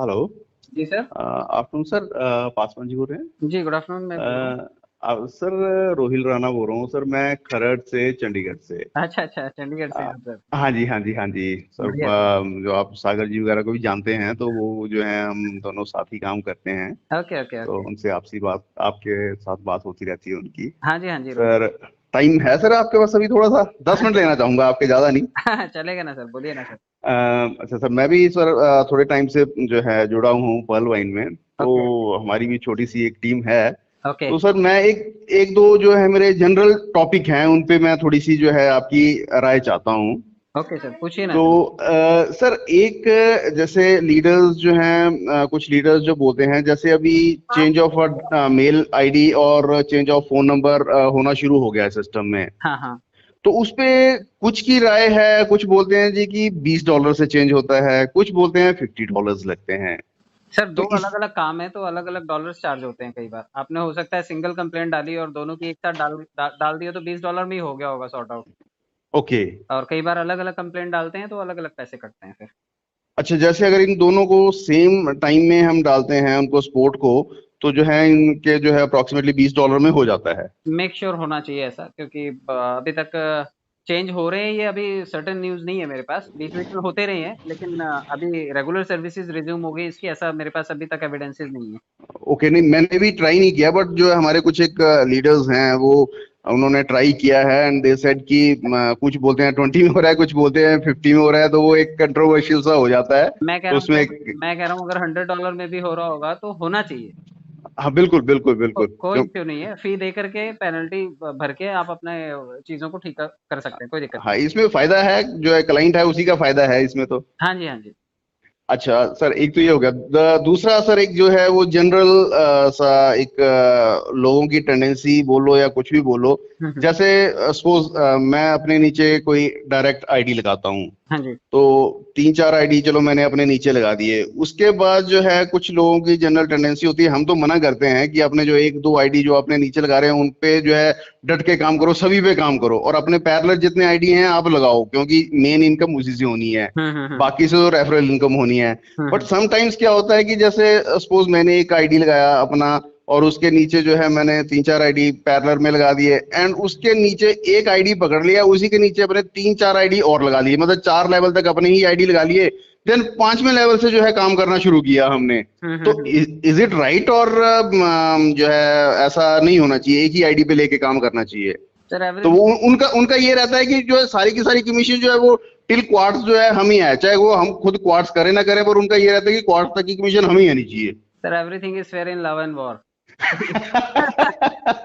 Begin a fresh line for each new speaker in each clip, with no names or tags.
Hello.
जी sir.
Afternoon sir. Paswan ji बोल रहे
जी गुड आफ्टरनून, मैं बोल रहा हूँ।
हैं? सर, रोहिल राणा बोल रहा हूँ सर, मैं खरड़ से, चंडीगढ़ से।
अच्छा अच्छा, चंडीगढ़ से
अ,
हैं आप सर।
हाँ जी, हाँ जी, हाँ जी सर।
बढ़िया सर।
जो आप सागर जी वगैरह को भी जानते हैं, तो वो जो है हम दोनों साथ ही काम करते हैं।
ओके ओके
तो
ओके।
उनसे आपसी बात, आपके साथ बात होती रहती है उनकी।
हाँ जी हाँ जी, रोहित।
सर, टाइम है सर आपके पास? अभी थोड़ा सा 10 मिनट लेना चाहूंगा आपके, ज्यादा नहीं।
चलेगा ना सर, बोलिए ना सर।
अच्छा सर, मैं भी सर थोड़े टाइम से जो है जुड़ा हूँ पर्ल वाइन में।
ओके
तो हमारी भी छोटी सी एक टीम है।
ओके
तो सर मैं एक एक दो जो है मेरे जनरल टॉपिक हैं, उन पे मैं थोड़ी सी जो है आपकी राय चाहता हूँ।
ओके सर, पूछिए ना
तो
सर।
सर, एक जैसे लीडर्स जो हैं, कुछ लीडर्स जो बोलते हैं, जैसे अभी चेंज ऑफ मेल आईडी और चेंज ऑफ फोन नंबर होना शुरू हो गया है सिस्टम में।
हाँ हाँ।
तो उस पे कुछ की राय है, कुछ बोलते हैं जी कि $20 से चेंज होता है, कुछ बोलते हैं $50 लगते हैं।
सर दो
तो
अलग
इस
अलग काम है तो अलग अलग डॉलर्स चार्ज होते हैं। कई बार आपने हो सकता है सिंगल कंप्लेंट डाली और दोनों की एक साथ डाल दिया तो $20 में ही हो गया होगा सॉर्ट आउट।
ओके।
और कई बार अलग अलग कंप्लेंट डालते हैं तो अलग अलग पैसे कटते हैं फिर।
अच्छा, जैसे अगर इन दोनों को सेम टाइम में हम डालते हैं उनको स्पोर्ट को, तो जो है इनके जो है अप्रोक्सीमेटली $20 में हो जाता है।
मेक श्योर होना चाहिए ऐसा, क्योंकि अभी तक चेंज हो रहे हैं ये। अभी सर्टेन न्यूज़ नहीं है मेरे पास, बीच बीच में होते रहे हैं, लेकिन अभी रेगुलर सर्विसेज रिज्यूम हो गई इसकी, ऐसा मेरे पास अभी तक एविडेंसेस नहीं है।
ओके, नहीं मैंने भी ट्राई नहीं किया, बट जो है हमारे कुछ एक लीडर्स हैं, वो उन्होंने ट्राई किया है एंड दे सेड कि कुछ बोलते हैं 20 में हो रहा है, कुछ बोलते हैं 50 में हो रहा है, तो वो एक कंट्रोवर्शियल सा हो जाता है।
मैं कह
तो
रहा हूँ
उसमें
सर, मैं कह रहा हूँ अगर $100 में भी हो रहा होगा तो होना चाहिए।
हाँ बिल्कुल बिल्कुल बिल्कुल,
कोई
क्यों।
इश्यू नहीं है, फी दे करके पेनल्टी भर के आप अपने चीजों को ठीक कर सकते हैं, कोई दिक्कत
हाँ,
नहीं।
इसमें फायदा है, जो है क्लाइंट है उसी का फायदा है इसमें तो।
हाँ जी हाँ जी।
अच्छा सर, एक तो ये हो गया। दूसरा सर, एक जो है वो जनरल सा एक लोगों की टेंडेंसी बोलो या कुछ भी बोलो।
हम्म।
जैसे सपोज मैं अपने नीचे कोई डायरेक्ट आईडी लगाता हूँ,
हाँ जी।
तो 3-4 आईडी चलो मैंने अपने नीचे लगा दिए। उसके बाद जो है कुछ लोगों की जनरल टेंडेंसी होती है, हम तो मना करते हैं कि अपने जो एक दो आईडी जो अपने नीचे लगा रहे हैं उन पे जो है डट के काम करो, सभी पे काम करो, और अपने पैरेलल जितने आईडी हैं आप लगाओ, क्योंकि मेन इनकम उसी से होनी है।
हम्म।
बाकी से तो रेफरल इनकम होनी है। But
hmm.
समटाइम्स क्या होता है कि जैसे सपोज मैंने एक आईडी लगाया अपना, और उसके नीचे जो है मैंने 3-4 आईडी पैरेलल में लगा दिए, एंड उसके नीचे एक आईडी पकड़ लिया, उसी के नीचे अपने 3-4 आईडी और लगा लिए, मतलब 4 लेवल तक अपने ही आईडी लगा लिए। देन 5वें लेवल से जो है काम करना शुरू किया हमने। तो
हम्म।
इज इट राइट, और जो है ऐसा नहीं होना चाहिए, एक ही आईडी पे लेके काम करना चाहिए?
सर
तो वो
एवरीथिंग।
उनका उनका ये रहता है कि जो है सारी की सारी कमीशन जो है वो टिल क्वार्ट्स जो है हम ही आए, चाहे वो हम खुद क्वार्ट्स करें ना करें, पर उनका ये रहता है कि क्वार्ट्स तक की कमीशन हम ही आनी चाहिए।
Sir everything is fair in love and war.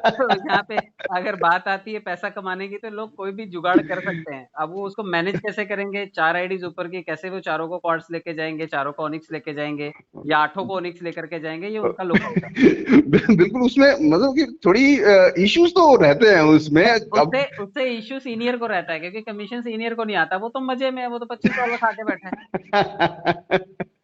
तो यहाँ पे अगर बात आती है पैसा कमाने की तो लोग कोई भी जुगाड़ कर सकते हैं। अब वो उसको मैनेज कैसे करेंगे, 4 आईडीज ऊपर की, कैसे वो चारों को क्वार्ट्स लेके जाएंगे, चारों को ओनिक्स लेके जाएंगे, या 8 को ओनिक्स लेकर के जाएंगे, ये उनका लुकआउट है।
बिल्कुल, उसमें मतलब कि थोड़ी इश्यूज तो रहते हैं उसमें।
सर
अब
उससे उससे इश्यू सीनियर को रहता है, क्योंकि कमीशन सीनियर को नहीं आता, वो तो मजे में है, वो तो $25 खा के बैठे हैं।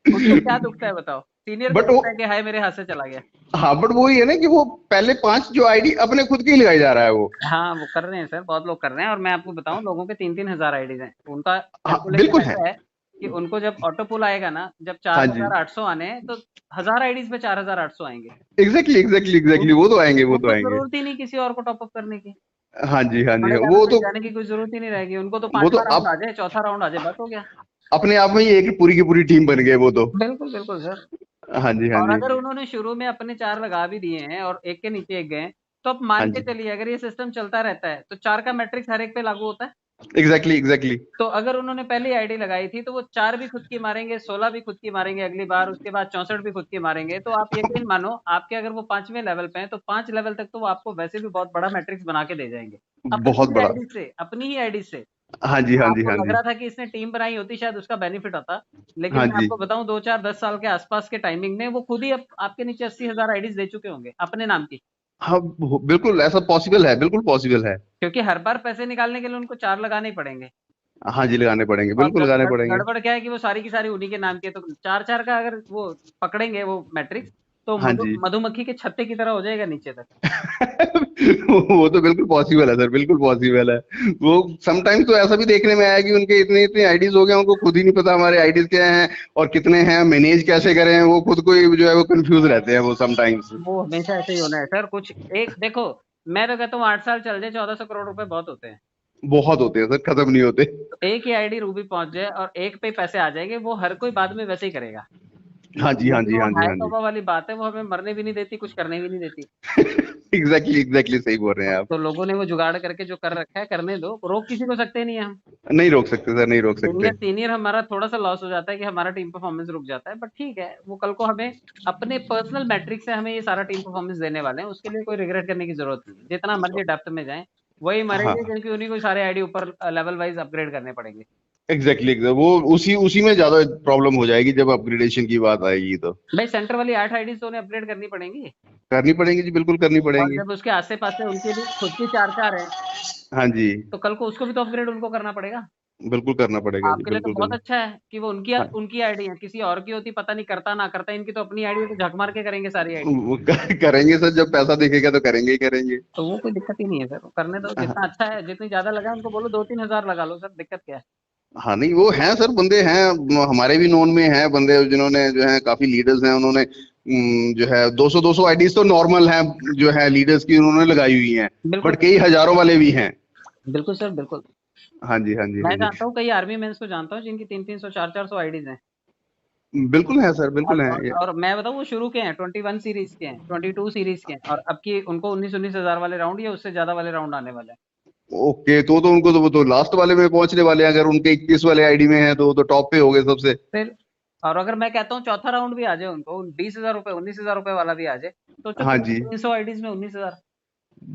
उसको क्या दुखता है बताओ? सीनियर को
बट वो,
दुखता है कि हाय मेरे हाथ से चला गया।
हाँ बट वो ही है ना कि वो पहले 5 जो आईडी अपने खुद की ही लगाई जा रहा है वो।
हाँ वो कर रहे हैं सर, बहुत लोग कर रहे हैं, और मैं आपको बताऊं लोगों के 3-3 हजार आईडीज हैं। उनका
हाँ
कैलकुलेशन
बिल्कुल है।
ऐसा है कि उनको जब ऑटो पुल आएगा ना, जब
हाँ जी,
4,800 आने हैं तो 1000 आईडीज पे 4,800 आएंगे।
एग्जैक्टली एग्जैक्टली एग्जैक्टली,
उनको
वो तो आएंगे, वो तो
उनको
आएंगे।
जरूरत ही नहीं किसी और को टॉप अप करने की।
हाँ जी, हाँ जी,
बड़े लेवल
वो
तक
तो,
जाने की कोई जरूरत ही नहीं रहेगी उनको, तो
वो तो
पांचवा राउंड
अब
आ जाए, चौथा राउंड आ जाए, बस हो गया।
अपने आप में ही एक पूरी की पूरी टीम बन गए वो तो।
बिल्कुल बिल्कुल सर।
हाँ जी, हाँ
और
जी,
अगर उन्होंने शुरू में अपने 4 लगा भी दिए हैं और एक के नीचे एक गए, तो अब
हाँ
मान के
जी,
चलिए अगर ये सिस्टम चलता रहता है तो 4 का मैट्रिक्स हर एक पे लागू होता है।
Exactly exactly.
तो अगर उन्होंने पहली आईडी लगाई थी तो वो 4 भी खुद की मारेंगे, 16 भी खुद की मारेंगे अगली बार, उसके बाद 64 भी खुद की मारेंगे। तो आप यकीन मानो, आपके अगर वो 5वें लेवल पे हैं तो 5 लेवल तक तो वो आपको वैसे भी बहुत बड़ा मैट्रिक्स बना के दे जाएंगे, अपनी
बहुत
ही
बड़ा।
आईडी से, अपनी ही आईडी से।
हाँ जी, हाँ जी,
आपको
हाँ
लग
जी,
रहा था कि इसने टीम बनाई होती शायद उसका बेनिफिट होता, लेकिन
हाँ
मैं
जी।
आपको बताऊं 2, 4, 10 साल के आसपास के टाइमिंग में वो खुद ही आपके नीचे 80,000 आईडीज दे चुके होंगे अपने नाम की।
हाँ, बिल्कुल ऐसा पॉसिबल है, बिल्कुल पॉसिबल है।
क्योंकि हर बार पैसे निकालने के लिए उनको 4 लगाने ही पड़ेंगे।
हाँ जी, लगाने पड़ेंगे,
और
बिल्कुल लगाने पड़ेंगे।
गड़बड़ क्या है कि वो सारी की सारी उन्हीं के नाम की है, तो 4-4 का अगर वो पकड़ेंगे वो मैट्रिक्स, तो
हाँ जी।
मधुमक्खी के छत्ते की तरह हो जाएगा नीचे तक।
वो तो बिल्कुल पॉसिबल है सर, बिल्कुल पॉसिबल है। वो समटाइम्स तो ऐसा भी देखने में आया कि उनके इतने इतने आईडीज हो गए, उनको खुद ही नहीं पता हमारे आईडीज क्या हैं और कितने हैं, मैनेज कैसे करें, वो खुद को ही जो है वो कंफ्यूज रहते हैं वो समटाइम्स।
वो हमेशा ऐसे ही होना है सर। कुछ एक देखो, मैं तो कहता हूँ 8 साल चल जाए 1400 करोड़ रुपए बहुत होते हैं।
बहुत होते हैं सर, खत्म नहीं होते।
तो एक ही आईडी रूबी पहुंच जाए और एक पे पैसे आ जाएंगे, वो हर कोई बाद में वैसे ही करेगा।
हाँ जी, हाँ
लेकिन
जी,
वो
हाँ जी,
हाय
हाँ जी।
तौबा वाली बात है, वो हमें मरने भी नहीं देती, कुछ करने भी नहीं देती।
एग्जैक्टली एग्जैक्टली सही बोल रहे हैं आप।
तो लोगों ने वो जुगाड़ करके जो कर रखा है करने दो, रोक किसी को सकते नहीं है हम।
नहीं रोक सकते सर, नहीं रोक सकते।
सीनियर हमारा थोड़ा सा लॉस हो जाता है कि हमारा टीम परफॉर्मेंस रुक जाता है, बट ठीक है, वो कल को हमें अपने पर्सनल मैट्रिक से हमें ये सारा टीम परफॉर्मेंस देने वाले हैं, उसके लिए कोई रिग्रेट करने की जरूरत नहीं है। जितना मर्जी डेप्थ में जाए वही मरेंगे,
हाँ
क्योंकि उन्हीं को सारे आईडी ऊपर लेवल वाइज अपग्रेड करने पड़ेंगे।
एग्जैक्टली exactly, वो उसी उसी में ज्यादा प्रॉब्लम हो जाएगी जब अपग्रेडेशन की बात आएगी तो।
भाई सेंटर वाली 8 आईडी तो उन्हें अपग्रेड करनी पड़ेंगी।
करनी पड़ेंगी जी, बिल्कुल करनी
और
पड़ेंगी।
जब उसके आसे पासे उनके भी खुद की 4 4 है,
हाँ जी,
तो कल को उसको भी तो अपग्रेड उनको करना पड़ेगा।
बिल्कुल करना पड़ेगा जी,
आपके लिए तो
बिल्कुल
बहुत
करना।
अच्छा है कि वो उनकी
हाँ,
उनकी आईडी है, किसी और की होती पता नहीं करता ना करता, इनकी तो अपनी आईडी है, तो झक मार के करेंगे सारी आईडी।
वो करेंगे सर, जब पैसा दिखेगा तो करेंगे ही करेंगे।
तो वो कोई दिक्कत ही नहीं है सर, करने दो, जितना अच्छा है, जितनी ज्यादा लगा उनको बोलो 2 3 हजार लगा लो सर, दिक्कत क्या है।
हाँ नहीं, वो हैं सर, बंदे हैं, हमारे भी नोन में हैं बंदे जिन्होंने जो है काफी लीडर्स हैं, उन्होंने जो है 200 आईडीज तो नॉर्मल हैं, जो है लीडर्स की उन्होंने लगाई हुई हैं।
बिल्कुल
बट कई हजारों वाले भी हैं।
बिल्कुल सर बिल्कुल।
हाँ जी, हाँ जी,
मैं
हाँ जी।
जानता हूँ कई आर्मी मेंस को जानता हूँ जिनकी 300 300 400 आईडीज हैं।
बिल्कुल है सर, बिल्कुल है
और मैं बताऊँ, वो शुरू के हैं 21 सीरीज के हैं, 22 सीरीज के हैं, और अब की उनको 19 19 हजार वाले राउंड या उससे ज्यादा वाले राउंड आने वाले हैं।
ओके, तो उनको तो वो तो लास्ट वाले में पहुंचने वाले हैं, अगर उनके 21 वाले आईडी में है तो वो तो टॉप पे हो गए सबसे।
फिर और अगर मैं कहता हूँ चौथा राउंड भी आ जाए उनको, 20 हजार रुपए 19 हजार रुपए वाला भी आ जाए, तो
हाँ
चलो
जी।
300 आईडीज में 19 हजार,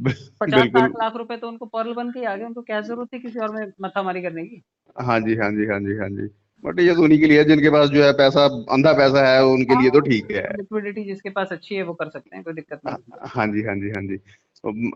50 60
बिल्कुल।
लाख रुपए तो उनको पर्ल बन के ही आ गए, उनको क्या जरूरत थी किसी और में माथामारी करने की।
हाँ जी, हाँ जी, हाँ जी, हाँ जी। बट ये तो उन्हीं के लिए है जिनके पास जो है पैसा, अंधा पैसा है, उनके लिए तो
हाँ,
ठीक है।
लिक्विडिटी जिसके पास अच्छी है वो कर सकते हैं, कोई दिक्कत नहीं है।
हाँ जी, हाँ जी, हाँ जी।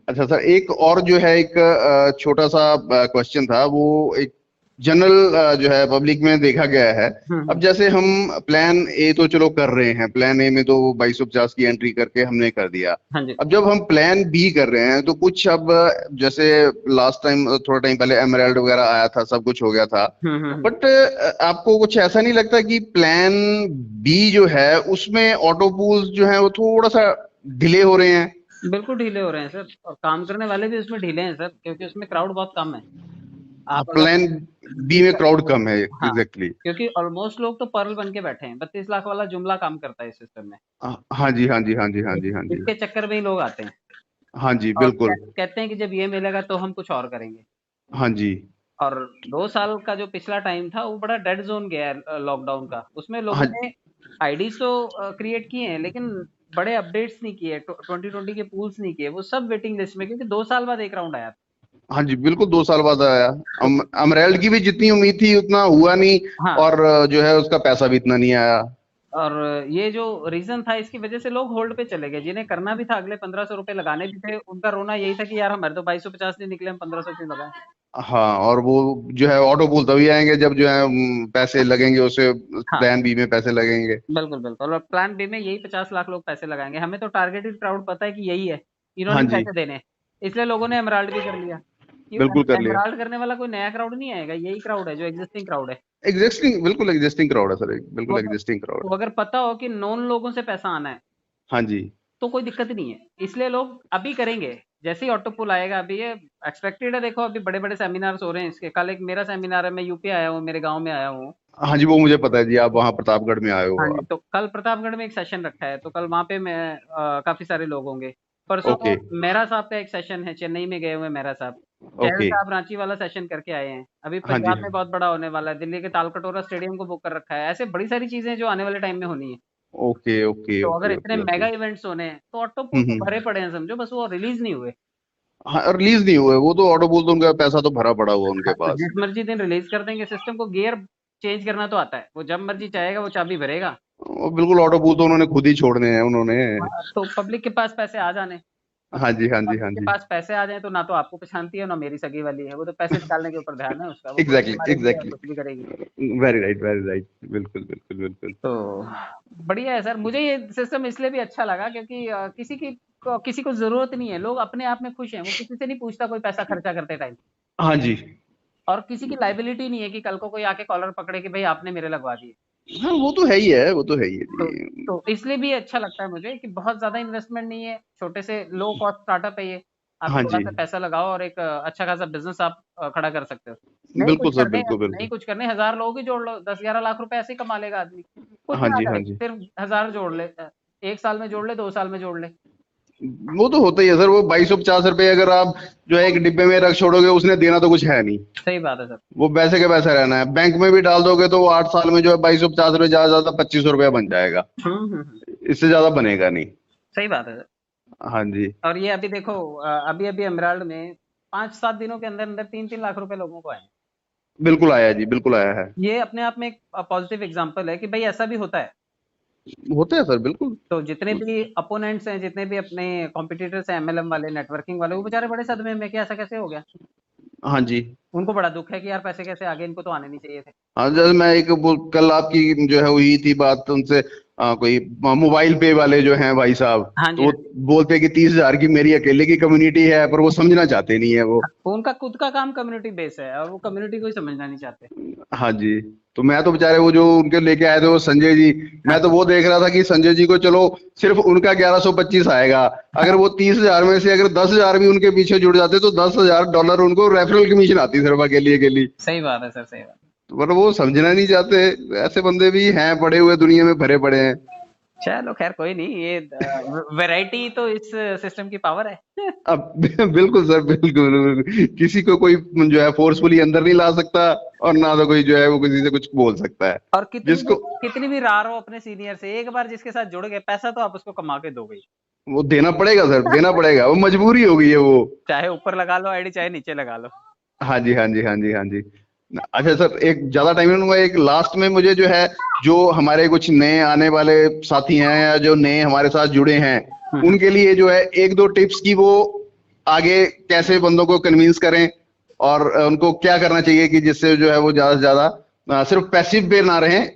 अच्छा सर, एक और जो है एक छोटा सा क्वेश्चन था, वो एक जनरल जो है पब्लिक में देखा गया है। अब
हम्म।
जैसे हम प्लान ए तो चलो कर रहे हैं, प्लान ए में तो 2250 की एंट्री करके हमने कर दिया।
हाँ जी।
अब जब हम प्लान बी कर रहे हैं तो कुछ अब जैसे लास्ट टाइम, थोड़ा टाइम पहले एमराल्ड वगैरह आया था, सब कुछ हो गया था।
हम्म।
बट आपको कुछ ऐसा नहीं लगता कि प्लान बी जो है उसमें ऑटो पूल्स जो है वो थोड़ा सा डिले हो रहे हैं?
बिल्कुल ढीले हो रहे हैं सर, और काम करने वाले भी उसमें ढीले हैं सर, क्योंकि उसमें क्राउड बहुत कम है।
हाँ,
आप अगर
प्लान बी में क्राउड कम है,
हाँ,
एग्जैक्टली।
क्योंकि ऑलमोस्ट लोग तो पर्ल बन के बैठे हैं, 32 लाख वाला जुमला काम करता है इस सिस्टम में।
हाँ जी, हाँ जी, हाँ जी, हाँ जी, हाँ जी।
इसके चक्कर में ही लोग आते हैं
हाँ जी,
और
बिल्कुल।
कहते हैं कि जब ये मिलेगा तो हम कुछ और करेंगे।
हाँ जी।
और 2 साल का जो पिछला टाइम था वो बड़ा डेड जोन गया है लॉकडाउन का, उसमें लोगों
हाँ
ने आईडीज तो क्रिएट किए हैं, लेकिन बड़े अपडेट्स नहीं किए, 2020 के पूल्स नहीं किए, वो सब वेटिंग लिस्ट में, क्योंकि 2 साल बाद एक राउंड आया था।
हाँ जी, बिल्कुल 2 साल बाद आया।
तो
अमरेल्ड की भी जितनी उम्मीद थी उतना हुआ नहीं,
हाँ,
और जो है उसका पैसा भी इतना नहीं आया।
और ये जो रीजन था इसकी वजह से लोग होल्ड पे चले गए, जिन्हें करना भी था, अगले 1500 रुपए लगाने भी थे, उनका रोना यही था कि यार हमारे तो 2250 नहीं निकले, हम 1500 क्यों लगाए।
हाँ, और वो जो है ऑटो पूल तभी आएंगे जब जो है पैसे लगेंगे उसे,
हाँ,
प्लान बी में पैसे लगेंगे।
बिल्कुल बिल्कुल, और प्लान बी में यही 50 लाख लोग पैसे लगाएंगे, हमें तो टारगेटेड क्राउड पता है कि यही है, इन्होंने
हाँ
ही
जी,
पैसे देने हैं। इसलिए लोगों ने एमराल्ड भी कर लिया, कि
बिल्कुल कर लिया।
एमराल्ड करने वाला कोई नया क्राउड नहीं आएगा, यही क्राउड है जो एग्जिस्टिंग क्राउड है।
एग्जिस्टिंग, बिल्कुल एग्जिस्टिंग क्राउड है सर,
तो
बिल्कुल
अगर
एग्जिस्टिंग क्राउड
तो
है।
अगर पता हो कि नॉन लोगों से पैसा आना है,
हाँ जी।
तो कोई दिक्कत नहीं है, इसलिए लोग अभी करेंगे। जैसे ही ऑटो पुल आएगा, अभी ये एक्सपेक्टेड है, देखो अभी बड़े बड़े सेमिनार्स हो रहे हैं इसके, कल एक मेरा सेमिनार है, मैं यूपी आया हूँ, मेरे गांव में आया हूँ।
हाँ जी, वो मुझे पता है जी, आप वहाँ प्रतापगढ़ में आए
हाँ
हो
जी,
आप।
तो कल प्रतापगढ़ में एक सेशन रखा है, तो कल वहां पे मैं काफी सारे लोग होंगे। परसों
ओके।
मेहरा साहब का एक सेशन है, चेन्नई में गए हुए मेहरा साहब। चहल
ओके।
साहब रांची वाला सेशन करके आए हैं, अभी
हाँ जी,
पंजाब में बहुत बड़ा होने वाला है, दिल्ली के तालकटोरा स्टेडियम को बुक कर रखा है, ऐसे बड़ी सारी चीजें जो आने वाले टाइम में होनी है।
ओके, ओके,
तो अगर
ओके,
इतने
ओके, ओके।
मेगा इवेंट्स होने हैं तो ऑटो पुल तो भरे पड़े हैं समझो, बस वो रिलीज नहीं हुए।
हाँ, रिलीज नहीं हुए वो तो, ऑटो बोल तो उनका पैसा तो भरा पड़ा हुआ उनके
हाँ, तो
पास।
जिस मर्जी दिन रिलीज कर देंगे, सिस्टम को गियर चेंज करना तो आता है, वो जब मर्जी चाहेगा वो चाबी भरेगा।
वो बिल्कुल, ऑटो बोल तो उन्होंने खुद ही छोड़ने हैं उन्होंने।
हाँ, तो पब्लिक के पास पैसे आ जाने,
हाँ जी, हाँ
और
जी, हाँ
जिसके
जी।
पास पैसे आ जाए तो ना तो आपको पहचानती है ना मेरी सगी वाली है, वो तो पैसे निकालने के ऊपर ध्यान है उसका, वो गोली
एग्जैक्टली,
मारेगी या
एग्जैक्टली।
कुछ भी करेगी।
वेरी राइट, बिल्कुल, बिल्कुल, बिल्कुल।
तो बढ़िया है सर, मुझे ये सिस्टम इसलिए भी अच्छा लगा क्योंकि किसी को जरूरत नहीं है, लोग अपने आप में खुश हैं, वो किसी से नहीं पूछता कोई पैसा खर्चा करते टाइम,
हाँ जी।
और किसी की लाइबिलिटी नहीं है कि कल को कोई आके कॉलर पकड़े कि भाई आपने मेरे लगवा दिए।
हाँ, वो तो है ही है, वो तो है ही है
तो
जी।
तो इसलिए भी अच्छा लगता है मुझे कि बहुत ज्यादा इन्वेस्टमेंट नहीं है, छोटे से लो कॉस्ट स्टार्टअप है ये। आप
हाँ
थोड़ा
जी।
सा पैसा लगाओ और एक अच्छा खासा बिजनेस आप खड़ा कर सकते हो। नहीं
बिल्कुल
कुछ
सर,
करने
बिल्कुल,
नहीं
बिल्कुल।
कुछ करने 1000 लोग ही जोड़ लो, 10-11 लाख रुपए ऐसे ही कमा लेगा आदमी। कुछ
हाँ
ना
जी, हाँ
करे,
जी।
सिर्फ 1000 जोड़ ले, 1 साल में जोड़ ले, 2 साल में जोड़ ले।
वो तो होता ही है सर, वो 2250 रुपए अगर आप जो है एक डिब्बे में रख छोड़ोगे, उसने देना तो कुछ है नहीं।
सही बात है सर।
वो पैसे के पैसे रहना है, बैंक में भी डाल दोगे तो वो 8 साल में जो है 2250 रुपए, ज्यादा से ज्यादा 2500 रुपया बन जाएगा।
हम्म।
इससे ज्यादा बनेगा नहीं।
सही बात है सर।
हाँ जी।
और ये अभी देखो, अभी अभी एमराल्ड में 5-7 दिनों के अंदर अंदर 3-3 लाख रुपए लोगों को आए हैं।
बिल्कुल आया जी, बिल्कुल आया है।
ये अपने आप में एक पॉजिटिव एग्जांपल है कि भाई ऐसा भी होता है।
होते हैं सर, बिल्कुल।
तो जितने भी अपोनेंट्स हैं, जितने भी अपने कॉम्पिटिटर्स हैं, एमएलएम वाले, नेटवर्किंग वाले, वो बेचारे बड़े सदमे में कि ऐसा कैसे हो गया।
हाँ जी।
उनको बड़ा दुख है कि यार पैसे कैसे आ गए, इनको तो आने नहीं चाहिए थे।
हाँ, जैसे मैं कल आपकी जो है हुई थी बात उनसे, कोई मोबाइल पे वाले जो हैं भाई साहब,
हाँ
तो
जी,
वो
हाँ जी।
बोलते हैं कि 30,000 की मेरी अकेले की कम्युनिटी है, पर वो समझना चाहते नहीं है वो।
उनका खुद का काम कम्युनिटी बेस है और वो कम्युनिटी को ही समझना नहीं चाहते।
हाँ जी। तो मैं तो बेचारे वो जो उनके लेके आए थे वो संजय जी,
हाँ
मैं तो वो देख रहा था कि संजय जी को चलो सिर्फ उनका 1125 आएगा। अगर वो 30,000 में से अगर 10,000 भी उनके पीछे जुड़ जाते तो $10,000 उनको रेफरल कमीशन आती सिर्फ अकेली।
सही बात है सर, सही बात।
पर वो समझना नहीं चाहते। ऐसे बंदे भी हैं पड़े हुए, दुनिया में भरे पड़े हैं।
चलो खैर कोई नहीं, ये वैरायटी तो इस सिस्टम की पावर है।
अब बिल्कुल सर, बिल्कुल किसी को कोई जो है फोर्सफुली अंदर नहीं ला सकता, और ना तो कोई जो है वो किसी से कुछ बोल सकता है।
और
जिसको
कितनी भी रार हो अपने सीनियर से, एक बार जिसके साथ जुड़ गए, पैसा तो आप उसको कमा के दोगे ही।
वो देना पड़ेगा सर, देना पड़ेगा, वो मजबूरी हो गई है वो।
चाहे ऊपर लगा लो आईडी, चाहे नीचे लगा लो।
हाँ जी, हाँ जी, हाँ जी, हाँ जी। अच्छा सर, एक ज्यादा टाइम नहीं लूंगा, एक लास्ट में मुझे जो है, जो हमारे कुछ नए आने वाले साथी हैं या जो नए हमारे साथ जुड़े हैं, उनके लिए जो है एक दो टिप्स की, वो आगे कैसे बंदों को कन्विंस करें, और उनको क्या करना चाहिए कि जिससे जो है वो ज्यादा से ज्यादा सिर्फ पैसिव पे ना रहें,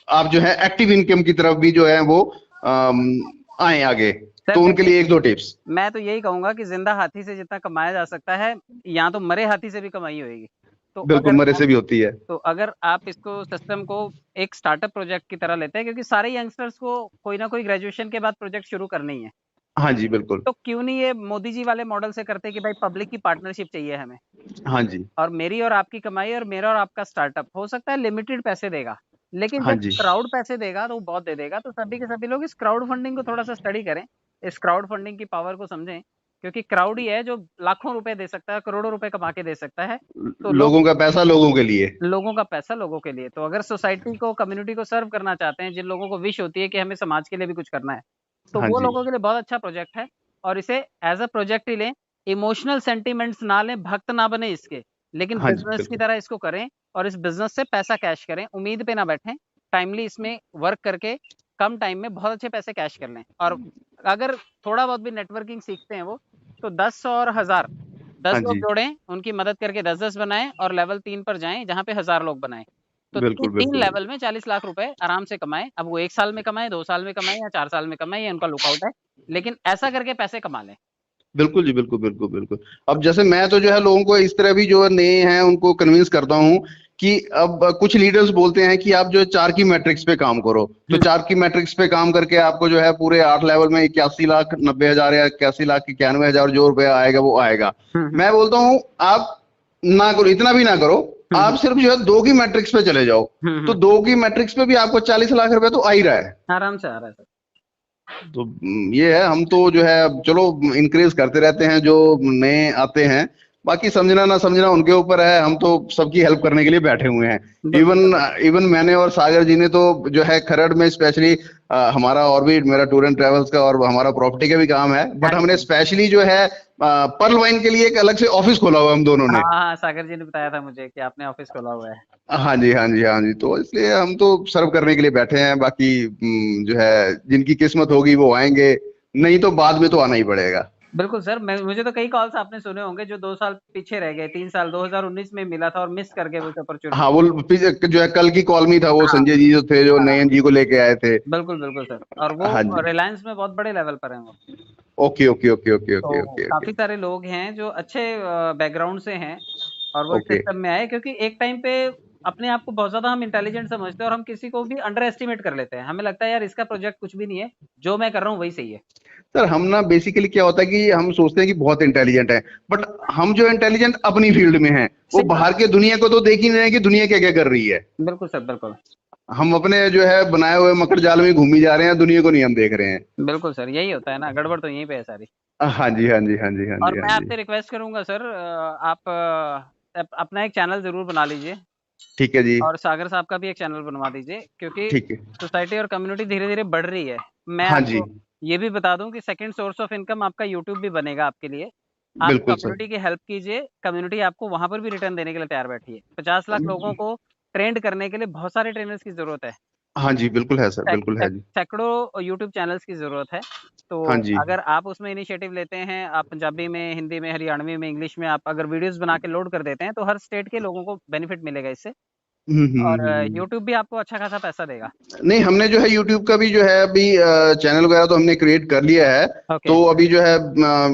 आप जो है एक्टिव इनकम की तरफ भी जो है वो आए आगे। तो उनके लिए एक दो टिप्स।
मैं तो यही कहूंगा कि जिंदा हाथी से जितना कमाया जा सकता है, या तो मरे हाथी से भी कमाई होगी। तो
बिल्कुल, मरे से भी होती है।
अगर आप इसको सिस्टम को एक स्टार्टअप प्रोजेक्ट की तरह लेते हैं, क्योंकि सारे यंगस्टर्स को कोई ना कोई ग्रेजुएशन के बाद प्रोजेक्ट शुरू करनी है,
हाँ जी, बिल्कुल।
तो क्यों नहीं ये मोदी जी वाले मॉडल से करते कि भाई पब्लिक की पार्टनरशिप चाहिए हमें,
हाँ जी,
और मेरी और आपकी कमाई और मेरा और आपका स्टार्टअप हो सकता है लिमिटेड पैसे देगा, लेकिन
हाँ
जब
जी।
क्राउड पैसे देगा तो वो बहुत दे देगा। तो सभी के सभी लोग इस क्राउड फंडिंग को थोड़ा सा स्टडी करें, इस क्राउड फंडिंग की पावर को समझें, क्योंकि क्राउड ही है जो लाखों रुपए दे सकता है, करोड़ों रुपए कमा के दे सकता है। तो
लोगों का पैसा लोगों के लिए।
लोगों का पैसा लोगों के लिए। तो अगर सोसाइटी को, कम्युनिटी को सर्व करना चाहते हैं, जिन लोगों को विश होती है कि हमें समाज के लिए भी कुछ करना है, तो
हाँ
वो
जी,
लोगों के लिए बहुत अच्छा प्रोजेक्ट है। और इसे एज अ प्रोजेक्ट ही लें, इमोशनल सेंटिमेंट्स ना लें, भक्त ना बने इसके, लेकिन
हाँ जी,
बिजनेस की
बिल्कुल।
तरह इसको करें और इस बिजनेस से पैसा कैश करें, उम्मीद पे ना बैठें, टाइमली इसमें वर्क करके कम टाइम में बहुत अच्छे पैसे कैश कर लें। और अगर थोड़ा बहुत भी नेटवर्किंग सीखते हैं वो, तो 10 और 1000, 10
हाँ
लोग
जी,
जोड़ें, उनकी मदद करके 10-10 बनाएं और लेवल 3 पर जाएं जहां पे 1000 लोग बनाएं। तो
बिल्कुल,
तीन
बिल्कुल।
लेवल में 40 लाख रुपए आराम से कमाएं। अब वो 1 साल में कमाएं, 2 साल में कमाएं या 4 साल में कमाएं, ये उनका लुकआउट है, लेकिन ऐसा करके पैसे कमा लें।
बिल्कुल जी, बिल्कुल, बिल्कुल, बिल्कुल। अब जैसे मैं तो जो है लोगों को इस तरह भी जो है नए हैं उनको कन्विंस करता हूँ कि अब कुछ लीडर्स बोलते हैं कि आप जो है 4 की मैट्रिक्स पे काम करो। तो 4 की मैट्रिक्स पे काम करके आपको जो है पूरे 8 लेवल में 81,90,000 या 81,91,000 जो रुपया आएगा वो आएगा। मैं बोलता हूँ आप ना करो, इतना भी ना करो, आप सिर्फ जो है 2 की मैट्रिक्स पे चले जाओ। तो 2 की मैट्रिक्स पे भी आपको 40 लाख रुपए तो आ ही रहा है।
आराम से आ रहा है सर।
तो ये है, हम तो जो है अब चलो इंक्रीज करते रहते हैं जो नए आते हैं, बाकी समझना ना समझना उनके ऊपर है, हम तो सबकी हेल्प करने के लिए बैठे हुए हैं। इवन इवन मैंने और सागर जी ने तो जो है खरड़ में स्पेशली, हमारा और भी, मेरा टूर एंड ट्रेवल्स का और हमारा प्रॉपर्टी का भी काम है, बट हमने स्पेशली जो है पर्ल वाइन के लिए एक अलग से ऑफिस खोला हुआ है हम दोनों ने।
हाँ, सागर जी ने बताया था मुझे कि आपने ऑफिस खोला हुआ है।
हाँ जी, हाँ जी, हाँ जी। तो इसलिए हम तो सर्व करने के लिए बैठे हैं, बाकी जो है जिनकी किस्मत होगी वो आएंगे, नहीं तो बाद में तो आना ही पड़ेगा।
बिल्कुल सर, मैं मुझे तो कई कॉल्स आपने सुने होंगे जो 2 साल पीछे रह गए, 3 साल 2019 में मिला था और मिस कर गए उस
हाँ,
अपॉर्चुनिटी।
वो जो है कल की कॉल में था, वो
हाँ,
संजय जी जो थे, जो
हाँ,
नयन जी को लेके आए थे।
बिल्कुल, बिल्कुल सर, और वो
हाँ जी।
रिलायंस में बहुत बड़े लेवल पर हैं वो।
Okay okay okay okay okay
तो
ओके ओके
काफ़ी सारे लोग हैं जो अच्छे बैकग्राउंड से हैं और वो इस
ओके।
सिस्टम में आए, क्योंकि एक टाइम पे अपने आप को बहुत ज़्यादा हम इंटेलिजेंट समझते हैं और हम किसी को भी अंडर एस्टिमेट कर लेते हैं। हमें लगता है यार इसका प्रोजेक्ट कुछ भी नहीं है, जो मैं कर रहा हूँ वही सही है।
सर हम ना बेसिकली क्या होता है कि हम सोचते हैं कि बहुत इंटेलिजेंट है, बट हम जो इंटेलिजेंट अपनी फील्ड में हैं, वो
सही
बाहर
बात
के दुनिया को तो देख ही नहीं रहे हैं कि दुनिया क्या क्या कर रही है।
है। बिल्कुल सर, बिल्कुल।
हम अपने जो है बनाए हुए मकड़ जाल में घूमी जा रहे हैं, दुनिया को नहीं हम देख रहे हैं।
बिल्कुल सर, यही होता है ना, गड़बड़ तो यहीं पे है सारी।
हाँ जी हाँ जी हाँ जी हाँ
और
जी हाँ
मैं
जी।
आपसे रिक्वेस्ट करूँगा सर, आप अपना एक चैनल ज़रूर बना लीजिए
ठीक है जी।
और सागर साहब का भी एक चैनल बनवा दीजिए, क्योंकि
ठीक है।
सोसाइटी और कम्युनिटी धीरे-धीरे बढ़ रही है। मैं
हाँ जी।
आपको ये भी बता दूँ कि सेकंड सोर्स ऑफ इनकम आपका यूट्यूब भी बनेगा आपके लिए। आप
बिल्कुल सर।
कम्युनिटी की हेल्प कीजिए, कम्युनिटी आपको वहाँ पर भी रिटर्न देने के लिए तैयार बैठी है। 50 लाख लोगों को ट्रेंड करने के लिए बहुत सारे ट्रेनर्स की ज़रूरत है।
हाँ जी, बिल्कुल है सर,
सैक
बिल्कुल है
सैक
जी।
सैकड़ों यूट्यूब चैनल्स की ज़रूरत है। तो
हाँ जी।
अगर आप उसमें इनिशिएटिव लेते हैं, आप पंजाबी में, हिंदी में, हरियाणवी में, इंग्लिश में आप अगर वीडियोज़ बना के लोड कर देते हैं, तो हर स्टेट के लोगों को बेनिफिट मिलेगा इससे और
हम्म।
यूट्यूब भी आपको अच्छा खासा पैसा देगा।
नहीं, हमने जो है यूट्यूब का भी जो है अभी चैनल वगैरह तो हमने क्रिएट कर लिया है।
ओके।
तो अभी जो है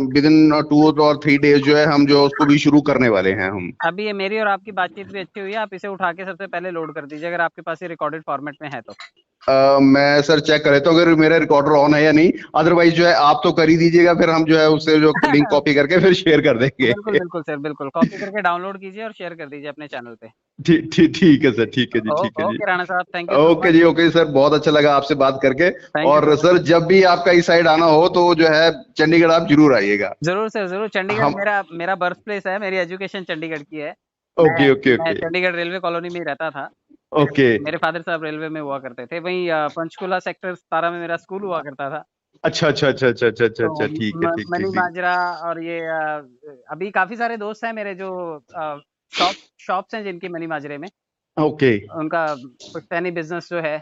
विद इन 2 और 3 डेज जो है हम जो उसको भी शुरू करने वाले हैं हम।
अभी ये मेरी और आपकी बातचीत भी अच्छी हुई है, आप इसे उठा के सबसे पहले लोड कर दीजिए अगर आपके पास ये रिकॉर्डेड फॉर्मेट में है तो।
मैं सर चेक कर लेता हूँ अगर मेरा रिकॉर्डर ऑन है या नहीं, अदरवाइज जो है आप तो कर ही दीजिएगा, फिर हम जो है उससे जो लिंक कॉपी करके फिर शेयर कर देंगे।
बिल्कुल, बिल्कुल सर, बिल्कुल। कॉपी करके डाउनलोड कीजिए और शेयर कर दीजिए अपने चैनल पे।
ठीक ठीक ठीक है सर, ठीक है जी,
ओ
ठीक है जी।
ओके राणा साहब, thank you so
okay
much.
जी, ओके सर, बहुत अच्छा लगा आपसे बात करके।
थैंक यू
और
सो मच।
सर जब भी आपका इस साइड आना हो तो जो है चंडीगढ़ आप जरूर आइएगा।
ज़रूर सर, ज़रूर। चंडीगढ़
हम।
मेरा मेरा बर्थ प्लेस है, मेरी एजुकेशन चंडीगढ़ की है। मैं
ओके ओके
मैं
ओके
चंडीगढ़ रेलवे कॉलोनी में ही रहता था।
ओके।
मेरे फादर साहब रेलवे में हुआ करते थे। वहीं पंचकूला सेक्टर 17 में मेरा स्कूल हुआ करता था।
अच्छा अच्छा अच्छा अच्छा अच्छा अच्छा
तो
अच्छा, ठीक है, ठीक
मनी
ठीक ठीक।
माजरा और ये अभी काफ़ी सारे दोस्त हैं मेरे जो अ, शॉप शॉप्स हैं जिनकी मनी माजरे में।
ओके।
उनका पुश्तैनी बिज़नेस जो है,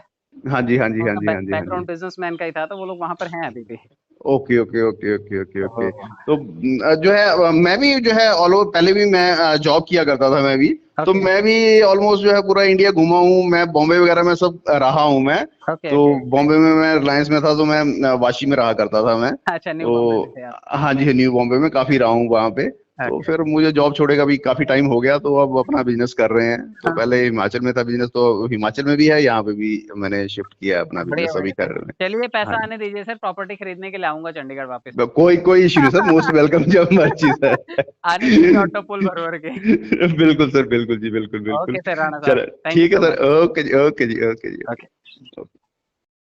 हाँ जी हाँ जी हाँ
उनका
जी हाँ जी हाँ जी।
बैकग्राउंड बिज़नेसमैन का ही था, तो वो लोग वहाँ पर हैं अभी भी।
Okay okay okay okay okay okay.
तो
तो जो है मैं भी जो है ऑल ओवर, पहले भी मैं जॉब किया करता था मैं भी। तो
ओके,
मैं भी ऑलमोस्ट जो है पूरा इंडिया घूमा हूँ, मैं बॉम्बे वगैरह में सब रहा हूँ मैं।
ओके,
तो
ओके।
बॉम्बे में मैं रिलायंस में था, तो मैं वाशी में रहा करता था मैं।
अच्छा, न्यू बॉम्बे में
तो
थे आप।
हाँ जी, न्यू बॉम्बे में काफी रहा हूँ वहाँ पे। तो
ओके,
फिर
ओके।
मुझे जॉब छोड़े का भी काफी टाइम हो गया, तो अब अपना बिजनेस कर रहे हैं। तो
हाँ,
पहले हिमाचल में था बिजनेस, तो हिमाचल में भी है, यहाँ पे भी मैंने शिफ्ट किया है अपना
बढ़िया,
बिजनेस अभी
बढ़िया
कर
सर।
रहे हैं।
चलिए
हाँ
पैसा
जी।
आने दीजिए सर, प्रॉपर्टी खरीदने के लिए आऊँगा चंडीगढ़ वापस।
कोई कोई इशू नहीं सर, मोस्ट वेलकम जब मर्जी सर।
आने दीजिए ऑटो पुल भर-भर के।
बिल्कुल सर, बिल्कुल जी, बिल्कुल बिल्कुल।
ओके सर राणा साहब,
चलो
थैंक यू
ठीक है
सो
सर,
मच।
ओके जी, ओके जी, ओके जी,
ओके।
ओके।